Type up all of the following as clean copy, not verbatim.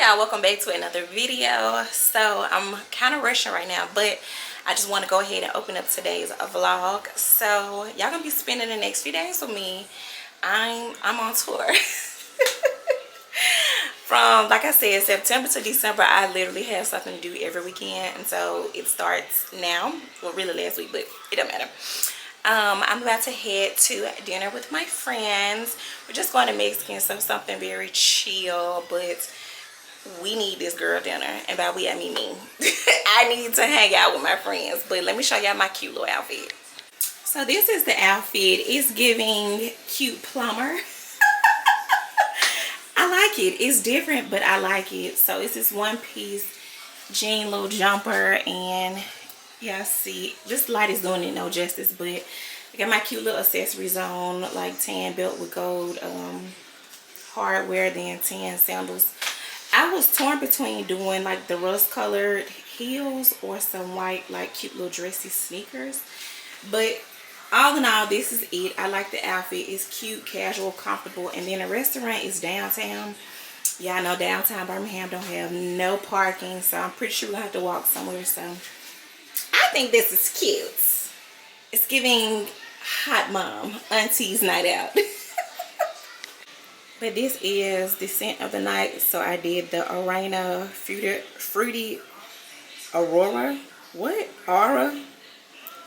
Hi y'all, welcome back to another video. So I'm kind of rushing right now, but I just want to go ahead and open up today's vlog. So y'all gonna be spending the next few days with me. I'm on tour. From, like I said, September to December, I literally have something to do every weekend, and so it starts now. Well, really last week, but it don't matter. I'm about to head to dinner with my friends. We're just going to Mexican, so something very chill, but we need this girl dinner, and by we I mean me. I need to hang out with my friends. But let me show y'all my cute little outfit. So this is the outfit. It's giving cute plumber. I like it. It's different, but I like it. So it's this one piece jean little jumper, and yeah, see, this light is doing it no justice, but I got my cute little accessories on, like tan belt with gold hardware, then tan sandals. I was torn between doing like the rust colored heels or some white like cute little dressy sneakers, but all in all, this is it. I like the outfit. It's cute, casual, comfortable. And then the restaurant is downtown. Y'all know downtown Birmingham don't have no parking, so I'm pretty sure we'll have to walk somewhere. So I think this is cute. It's giving hot mom, auntie's night out. But this is the scent of the night. So I did the Arena Fruity Aurora. What? Aura?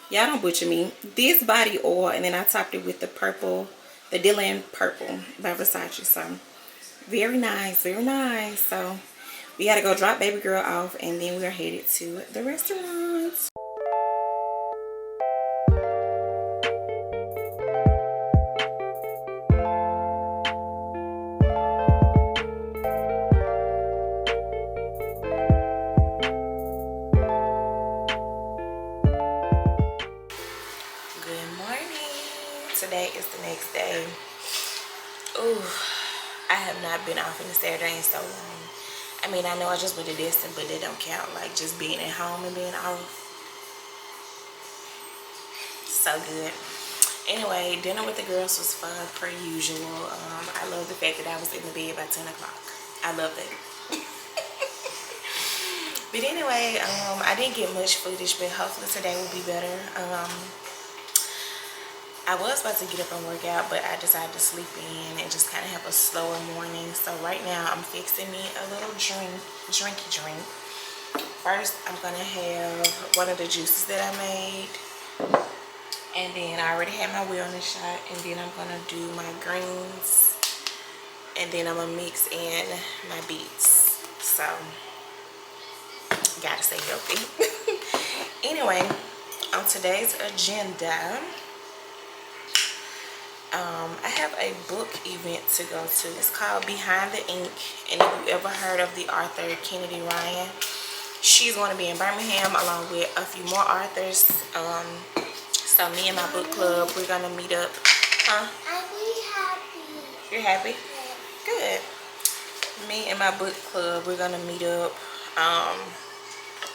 Y'all don't butcher me. This body oil, and then I topped it with the purple, the Dylan Purple by Versace. So very nice, very nice. So we gotta go drop baby girl off, and then we're headed to the restaurant. Today is the next day. Ooh, I have not been off in the Saturday in so long. I mean, I know I just went to Destin, but that don't count. Like just being at home and being off. So good. Anyway, dinner with the girls was fun per usual. I love the fact that I was in the bed by 10 o'clock. I love it. But anyway, I didn't get much footage, but hopefully today will be better. I was about to get up and work out, but I decided to sleep in and just kind of have a slower morning. So right now I'm fixing me a little drinky drink. First, I'm gonna have one of the juices that I made, and then I already had my wellness shot, and then I'm gonna do my greens, and then I'm gonna mix in my beets. So gotta stay healthy. Anyway, on today's agenda, I have a book event to go to. It's called Behind the Ink, and if you ever heard of the author Kennedy Ryan, she's going to be in Birmingham along with a few more authors. So me and my book club, we're going to meet up. Huh? I'm really happy. You're happy? Yeah. Good. Me and my book club, we're going to meet up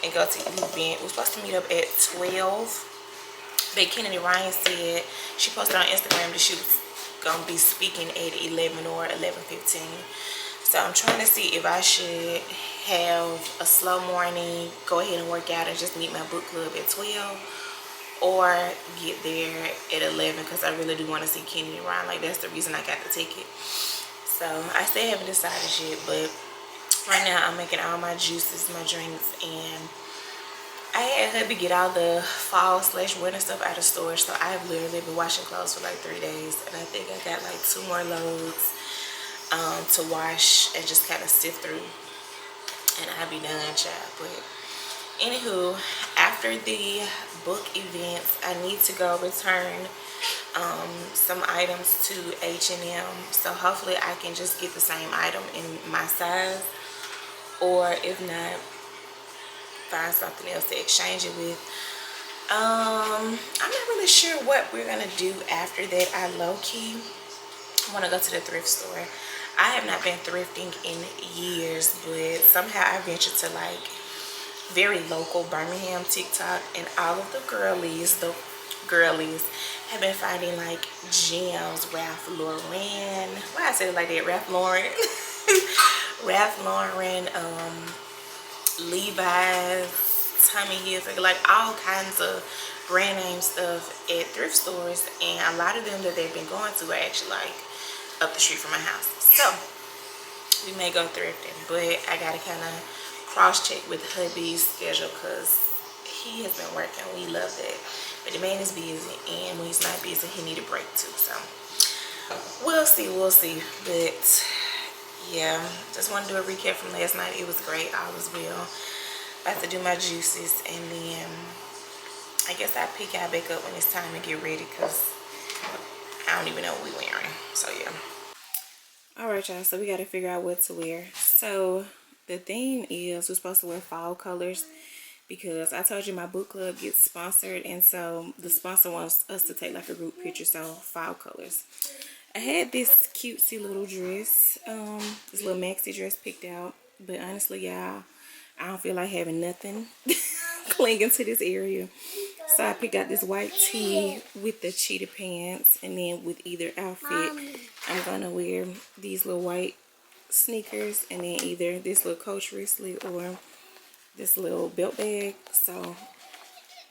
and go to an event. We're supposed to meet up at 12. But Kennedy Ryan said, she posted on Instagram that she was going to be speaking at 11 or 11:15. So I'm trying to see if I should have a slow morning, go ahead and work out and just meet my book club at 12, or get there at 11, because I really do want to see Kennedy Ryan. Like, that's the reason I got the ticket. So I still haven't decided yet, but right now I'm making all my juices, my drinks, and I had hubby get all the fall/winter stuff out of storage, so I've literally been washing clothes for like 3 days, and I think I got like 2 more loads to wash and just kind of sift through, and I'll be done, child. But anywho, after the book events, I need to go return some items to H&M, so hopefully I can just get the same item in my size, or if not, find something else to exchange it with. I'm not really sure what we're gonna do after that. I low-key want to go to the thrift store. I have not been thrifting in years, but somehow I ventured to like very local Birmingham TikTok, and all of the girlies have been finding like gems. Ralph Lauren, why I say it like that, Ralph Lauren Ralph Lauren, Levi's, Tommy Hilfiger, like all kinds of brand name stuff at thrift stores, and a lot of them that they've been going to are actually like up the street from my house. So we may go thrifting, but I gotta kind of cross check with hubby's schedule because he has been working. We love that, but the man is busy, and when he's not busy, he need a break too. So we'll see. But yeah, just want to do a recap from last night. It was great. All was well. About to do my juices, and then I guess I'll pick y'all back up when it's time to get ready because I don't even know what we're wearing. So yeah. Alright y'all, so we got to figure out what to wear. So the theme is we're supposed to wear fall colors because I told you my book club gets sponsored, and so the sponsor wants us to take like a group picture, so fall colors. I had this cutesy little dress, this little maxi dress picked out, but honestly y'all, I don't feel like having nothing clinging to this area. So I picked out this white tee with the cheetah pants, and then with either outfit, I'm gonna wear these little white sneakers, and then either this little Coach wristlet or this little belt bag. So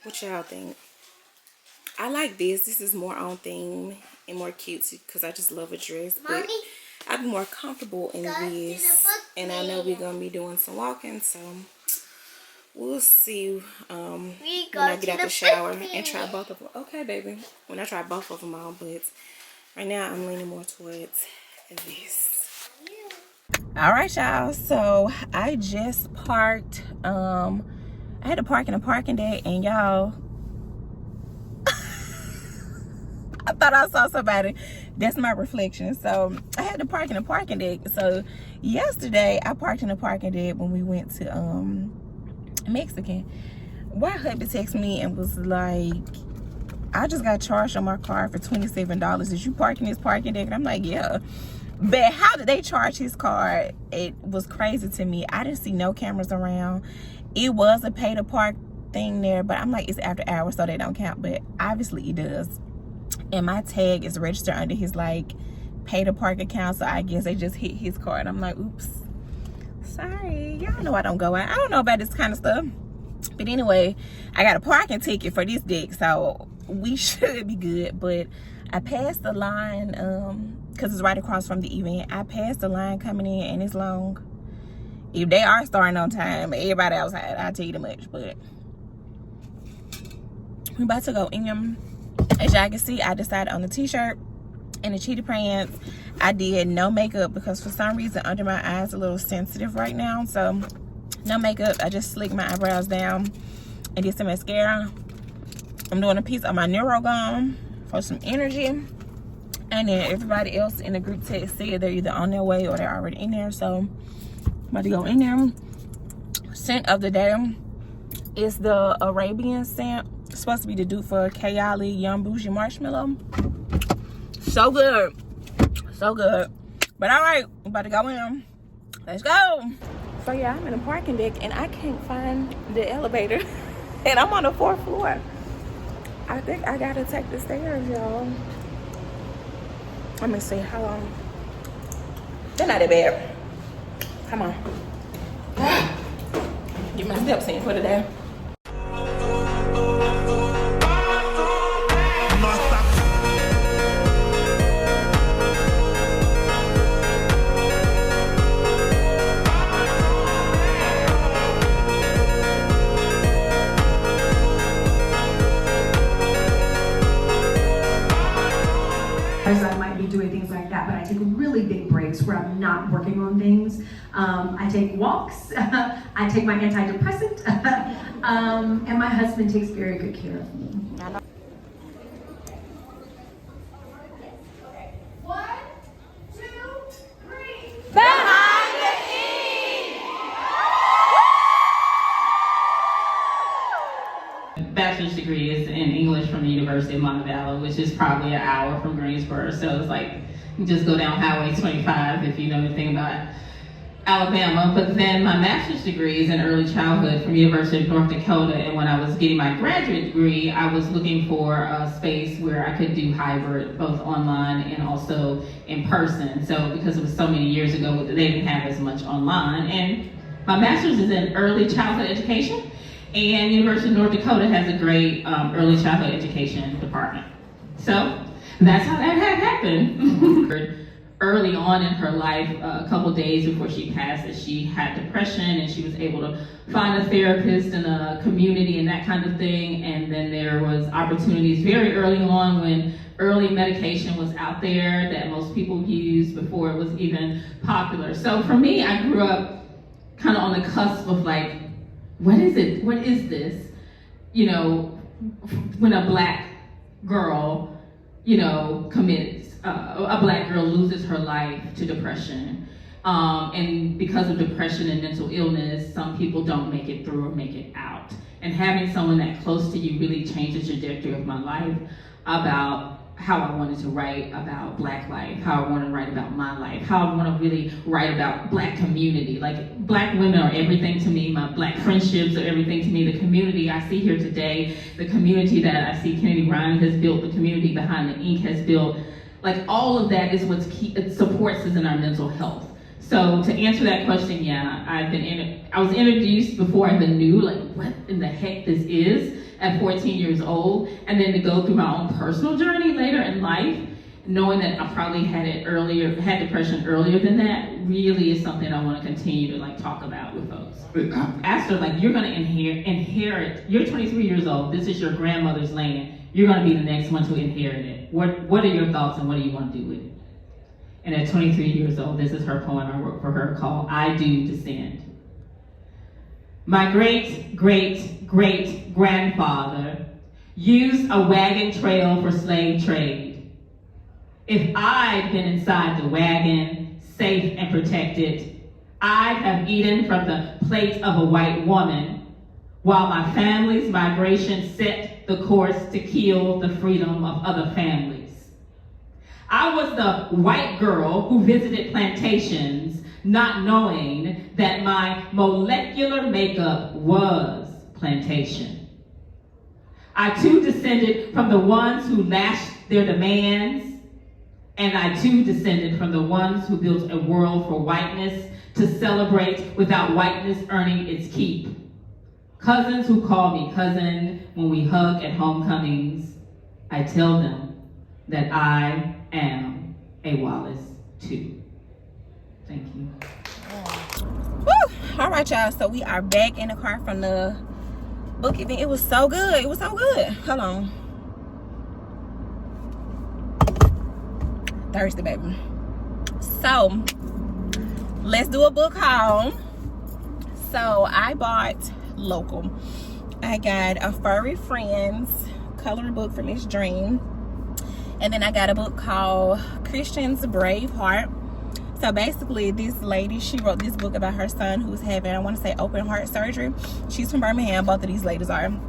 what y'all think? I like this. This is more on theme and more cutesy because I just love a dress, but I'd be more comfortable in this, and I know we're gonna be doing some walking, so we'll see when I get out the shower and try both of them. Okay, baby. When I try both of them on, but right now I'm leaning more towards this. All right, y'all. So I just parked. I had to park in a parking deck, and y'all, I thought I saw somebody. That's my reflection. So I had to park in a parking deck. So yesterday I parked in a parking deck when we went to Mexican. Why hubby texted me and was like, I just got charged on my car for $27. Did you park in this parking deck? And I'm like, yeah. But how did they charge his car? It was crazy to me. I didn't see no cameras around. It was a pay to park thing there, but I'm like, it's after hours, so they don't count. But obviously it does. And my tag is registered under his like pay to park account, so I guess they just hit his car, and I'm like, oops, sorry. Y'all know I don't go out. I don't know about this kind of stuff. But anyway, I got a parking ticket for this deck, so we should be good. But I passed the line because it's right across from the event. I passed the line coming in, and it's long. If they are starting on time, everybody outside, I'll tell you that much. But we're about to go in. As y'all can see, I decided on the t-shirt and the cheetah pants. I did no makeup because for some reason under my eyes a little sensitive right now, so no makeup. I just slicked my eyebrows down and did some mascara. I'm doing a piece of my Neuro Gum for some energy, and then everybody else in the group text said they're either on their way or they're already in there, so I'm about to go in there. Scent of the day is the Arabian scent. It's supposed to be the dupe for Kayali Young Bougie Marshmallow. So good. So good. But all right, I'm about to go in. Let's go. So yeah, I'm in a parking deck and I can't find the elevator. And I'm on the 4th floor. I think I gotta take the stairs, y'all. Let me see how long. They're not that bad. Come on. Get my steps in for the day. I might be doing things like that, but I take really big breaks where I'm not working on things. I take walks, I take my antidepressant, and my husband takes very good care of me. 1, 2, 3. Behind the scenes! Bachelor's degree is in English from the University of Mandala, which is probably an hour from Greensboro. So it's like you just go down Highway 25 if you know anything about Alabama, but then my master's degree is in early childhood from University of North Dakota, and when I was getting my graduate degree, I was looking for a space where I could do hybrid, both online and also in person. So because it was so many years ago, they didn't have as much online, and my master's is in early childhood education, and University of North Dakota has a great early childhood education department. So that's how that had happened. Early on in her life, a couple days before she passed, that she had depression, and she was able to find a therapist and a community and that kind of thing. And then there was opportunities very early on when early medication was out there that most people used before it was even popular. So for me, I grew up kind of on the cusp of like, what is it? What is this? You know, when a black girl, you know, commits, a black girl loses her life to depression. And because of depression and mental illness, some people don't make it through or make it out. And having someone that close to you really changed the trajectory of my life about how I wanted to write about Black life, how I want to write about my life, how I want to really write about Black community. Like, Black women are everything to me. My Black friendships are everything to me. The community I see here today, the community that I see Kennedy Ryan has built, the community behind the ink has built, like all of that is what supports us in our mental health. So to answer that question, yeah, I was introduced before I even knew like what in the heck this is at 14 years old, and then to go through my own personal journey later in life, knowing that I probably had depression earlier than that, really is something I want to continue to like talk about with folks. Ask her, like, you're gonna inherit, you're 23 years old, this is your grandmother's land, you're gonna be the next one to inherit it. What are your thoughts and what do you want to do with it? And at 23 years old, this is her poem I wrote for her called I Do Descend. My great-great-great-grandfather used a wagon trail for slave trade. If I'd been inside the wagon, safe and protected, I'd have eaten from the plate of a white woman, while my family's migration set the course to kill the freedom of other families. I was the white girl who visited plantations, not knowing that my molecular makeup was plantation. I too descended from the ones who lashed their demands, and I too descended from the ones who built a world for whiteness to celebrate without whiteness earning its keep. Cousins who call me cousin when we hug at homecomings, I tell them that I am a Wallace too. Thank you. Woo! All right, y'all. So we are back in the car from the book event. It was so good. It was so good. Hold on. Thirsty, baby. So let's do a book haul. So I bought local. I got a Furry Friends coloring book for Miss Dream. And then I got a book called Christian's Brave Heart. So basically, this lady, she wrote this book about her son who's having, I want to say, open heart surgery. She's from Birmingham. Both of these ladies are. And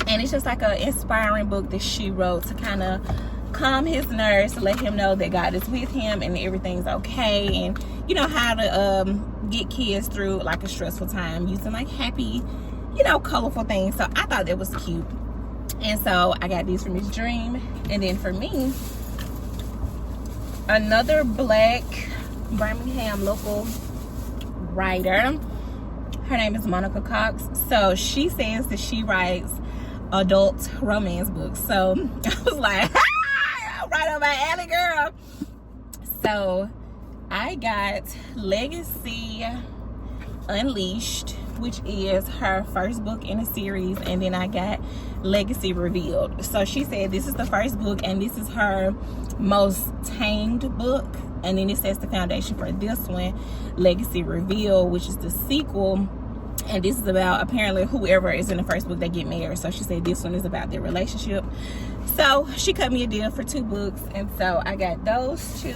it's just like an inspiring book that she wrote to kind of calm his nerves, to let him know that God is with him and everything's okay. And, you know, how to get kids through like a stressful time using like happy, you know, colorful things. So I thought that was cute. And so I got these from Miss Dream. And then for me, another Black Birmingham local writer. Her name is Monica Cox. So she says that she writes adult romance books. So I was like, right on my alley, girl. So I got Legacy Unleashed, which is her first book in a series, and then I got Legacy Revealed. So she said this is the first book and this is her most tamed book, and then it sets the foundation for this one, Legacy Revealed, which is the sequel, and this is about apparently whoever is in the first book, they get married. So she said this one is about their relationship. So she cut me a deal for 2 books, and so I got those 2.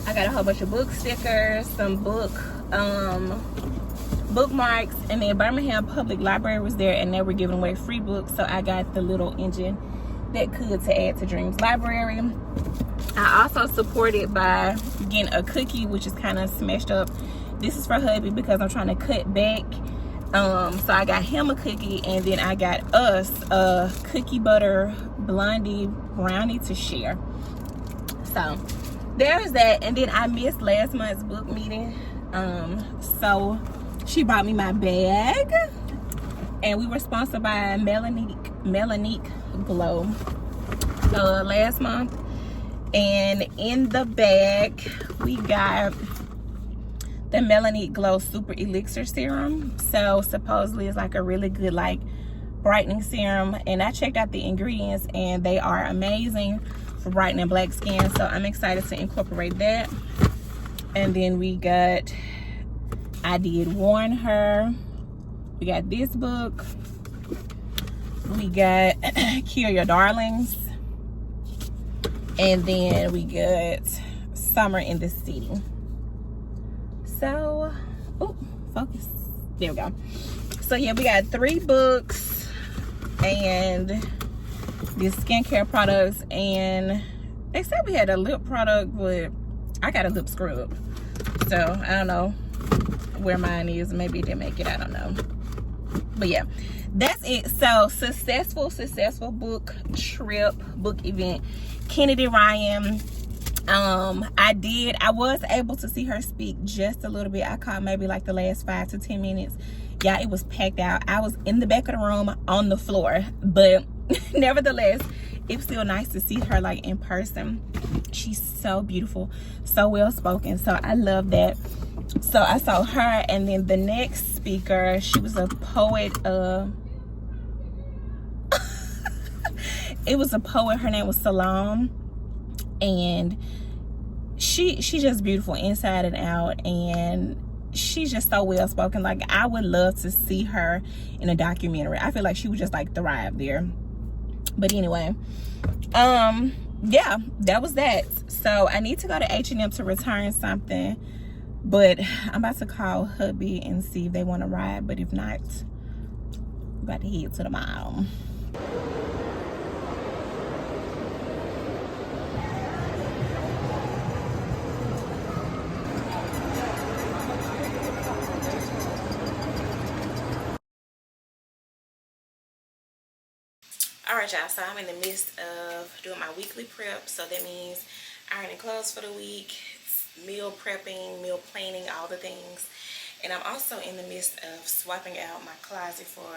I got a whole bunch of book stickers, some bookmarks, and then Birmingham Public Library was there and they were giving away free books. So I got the little engine that could to add to Dream's library. I also supported by getting a cookie, which is kind of smashed up This is for hubby because I'm trying to cut back. So I got him a cookie, and then I got us a cookie butter blondie brownie to share. So there's that. And then I missed last month's book meeting. So she bought me my bag, and we were sponsored by Melanique Glow last month. And in the bag we got the Melanique Glow Super Elixir Serum. So supposedly it's like a really good like brightening serum, and I checked out the ingredients and they are amazing for brightening black skin, so I'm excited to incorporate that. And then we got I Did Warn Her. We got this book. We got Kill Your Darlings. And then we got Summer in the City. So, oh, focus. There we go. So yeah, we got 3 books and these skincare products, and they said we had a lip product, but I got a lip scrub. So I don't know where mine is. Maybe it didn't make it, I don't know. But yeah, that's it. So successful book trip, book event. Kennedy Ryan, I was able to see her speak just a little bit. I caught maybe like the last 5 to 10 minutes. Yeah, it was packed out. I was in the back of the room on the floor, but nevertheless, it was still nice to see her like in person. She's so beautiful, so well spoken, so I love that. So I saw her, and then the next speaker, she was a poet. It was a poet. Her name was Salaam, and she's just beautiful inside and out, and she's just so well spoken. Like, I would love to see her in a documentary. I feel like she would just like thrive there. But anyway, yeah, that was that. So I need to go to H&M to return something, but I'm about to call hubby and see if they want to ride. But if not, I'm about to head to the mall. Alright y'all, so I'm in the midst of doing my weekly prep. So that means ironing clothes for the week, meal prepping, meal planning, all the things. And I'm also in the midst of swapping out my closet for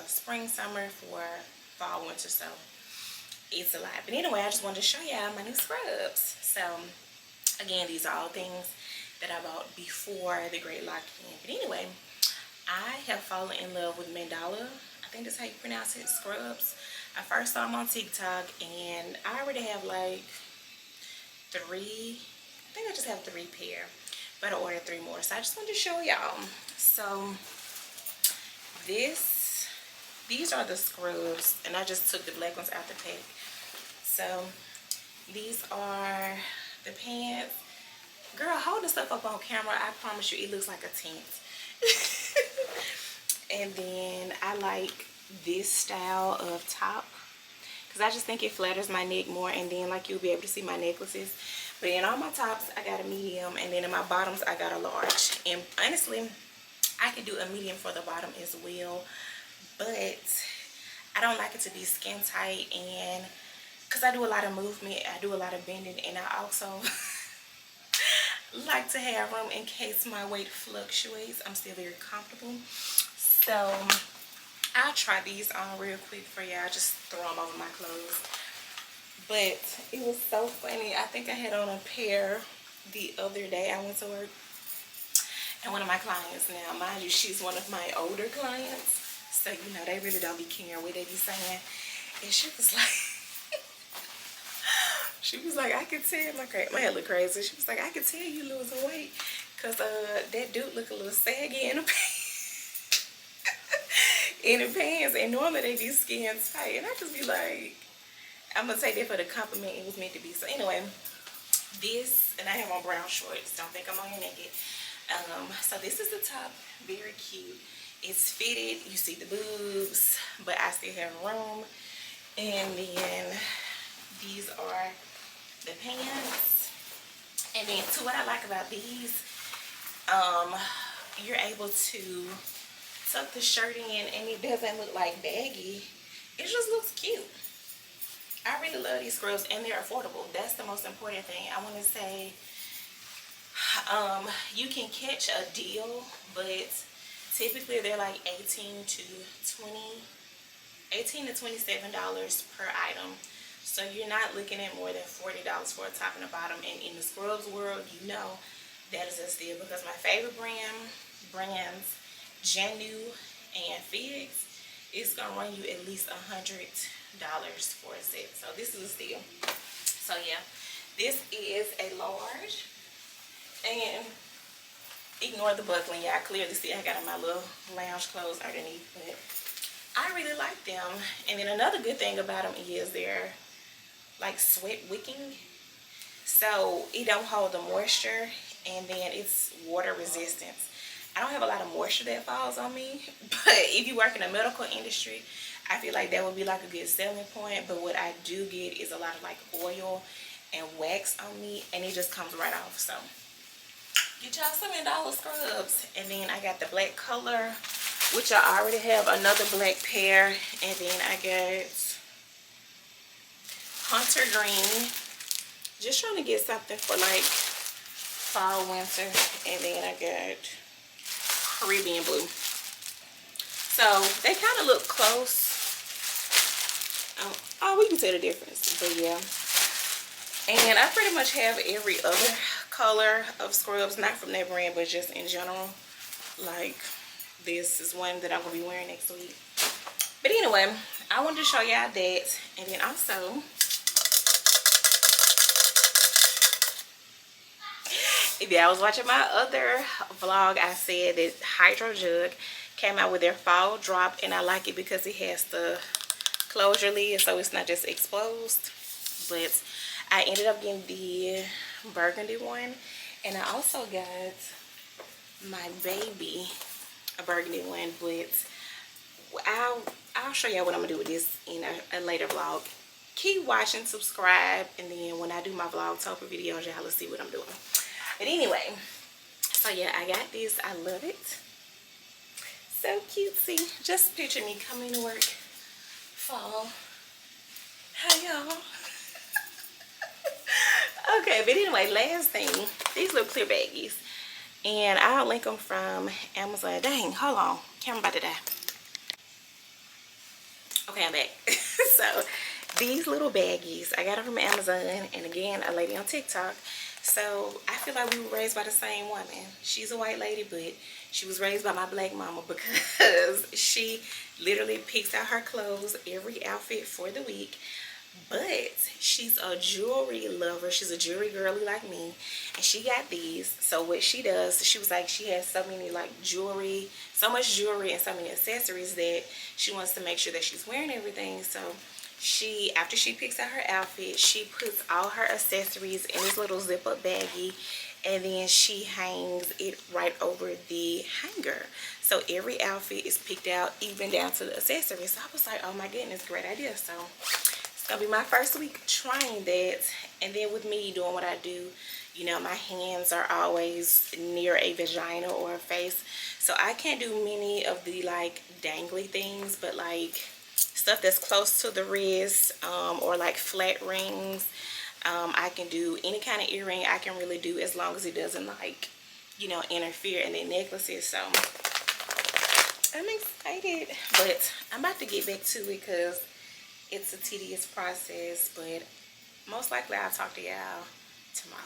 spring, summer, for fall, winter. So it's a lot. But anyway, I just wanted to show y'all my new scrubs. So again, these are all things that I bought before the great lock-in. But anyway, I have fallen in love with Mandala. I think that's how you pronounce it, scrubs. I first saw them on TikTok, and I already have like 3. I think I just have 3 pair, but I ordered 3 more. So I just wanted to show y'all. So these are the scrubs, and I just took the black ones out the pack. So these are the pants. Girl, hold the stuff up on camera. I promise you, it looks like a tent. And then I like this style of top because I just think it flatters my neck more, and then like you'll be able to see my necklaces. But in all my tops I got a medium, and then in my bottoms I got a large. And honestly, I could do a medium for the bottom as well, but I don't like it to be skin tight, and because I do a lot of movement, I do a lot of bending, and I also like to have room in case my weight fluctuates. I'm still very comfortable. So I'll try these on real quick for y'all, just throw them over my clothes. But it was so funny. I think I had on a pair the other day. I went to work, and one of my clients, now mind you, she's one of my older clients, so you know they really don't be caring what they be saying. And she was like she was like, I could tell my hair look crazy. She was like, I could tell you losing weight because that dude look a little saggy in the pants. In the pants, and normally they be skin tight, and I just be like, I'm gonna take that for the compliment it was meant to be. So anyway, this, and I have on brown shorts, don't think I'm on your naked. So this is the top, very cute. It's fitted, you see the boobs, but I still have room. And then these are the pants. And then too, what I like about these you're able to tuck the shirt in and it doesn't look like baggy. It just looks cute. I really love these scrubs and they're affordable. That's the most important thing. I want to say you can catch a deal, but typically they're like $18 to $27 per item. So you're not looking at more than $40 for a top and a bottom. And in the scrubs world, you know that is a steal, because my favorite brands, Janu and Figs, is gonna run you at least $100 for a set. So this is a steal. So yeah, this is a large, and ignore the buckling. Y'all clearly see I got on my little lounge clothes underneath, but I really like them. And then another good thing about them is they're like sweat wicking, so it don't hold the moisture, and then it's water resistance. I don't have a lot of moisture that falls on me, but if you work in the medical industry, I feel like that would be like a good selling point. But what I do get is a lot of like oil and wax on me, and it just comes right off. So get y'all some $1 scrubs. And then I got the black color, which I already have another black pair, and then I got hunter green, just trying to get something for like fall, winter. And then I got Caribbean blue. So they kind of look close. Oh, we can tell the difference, but yeah. And I pretty much have every other color of scrubs, not from that brand, but just in general. Like this is one that I'm gonna be wearing next week. But anyway, I wanted to show y'all that. And then also, if y'all was watching my other vlog, I said that Hydro Jug came out with their fall drop, and I like it because it has the closure lid, so it's not just exposed. But I ended up getting the burgundy one, and I also got my baby a burgundy one, but I'll show y'all what I'm gonna do with this in a later vlog. Keep watching, subscribe, and then when I do my Vlogtober videos, y'all will see what I'm doing. But anyway, so yeah, I got this. I love it. So cutesy. Just picture me coming to work fall. Hi y'all. Okay, but anyway, last thing, these little clear baggies, and I'll link them from Amazon. Dang, hold on, camera about to die. Okay, I'm back. So these little baggies, I got them from Amazon, and again, a lady on TikTok. So I feel like we were raised by the same woman. She's a white lady, but she was raised by my black mama, because she literally picks out her clothes, every outfit for the week. But she's a jewelry lover. She's a jewelry girly like me, and she got these. So what she does, she was like, she has so many like jewelry, so much jewelry and so many accessories that she wants to make sure that she's wearing everything. So she, after she picks out her outfit, she puts all her accessories in this little zip up baggie, and then she hangs it right over the hanger. So every outfit is picked out, even down to the accessories. So I was like, oh my goodness, great idea. So it's gonna be my first week trying that. And then with me doing what I do, you know, my hands are always near a vagina or a face, so I can't do many of the like dangly things, but like stuff that's close to the wrist, or like flat rings. I can do any kind of earring. I can really do, as long as it doesn't like, you know, interfere. And then necklaces. So I'm excited, but I'm about to get back to it because it's a tedious process. But most likely I'll talk to y'all tomorrow.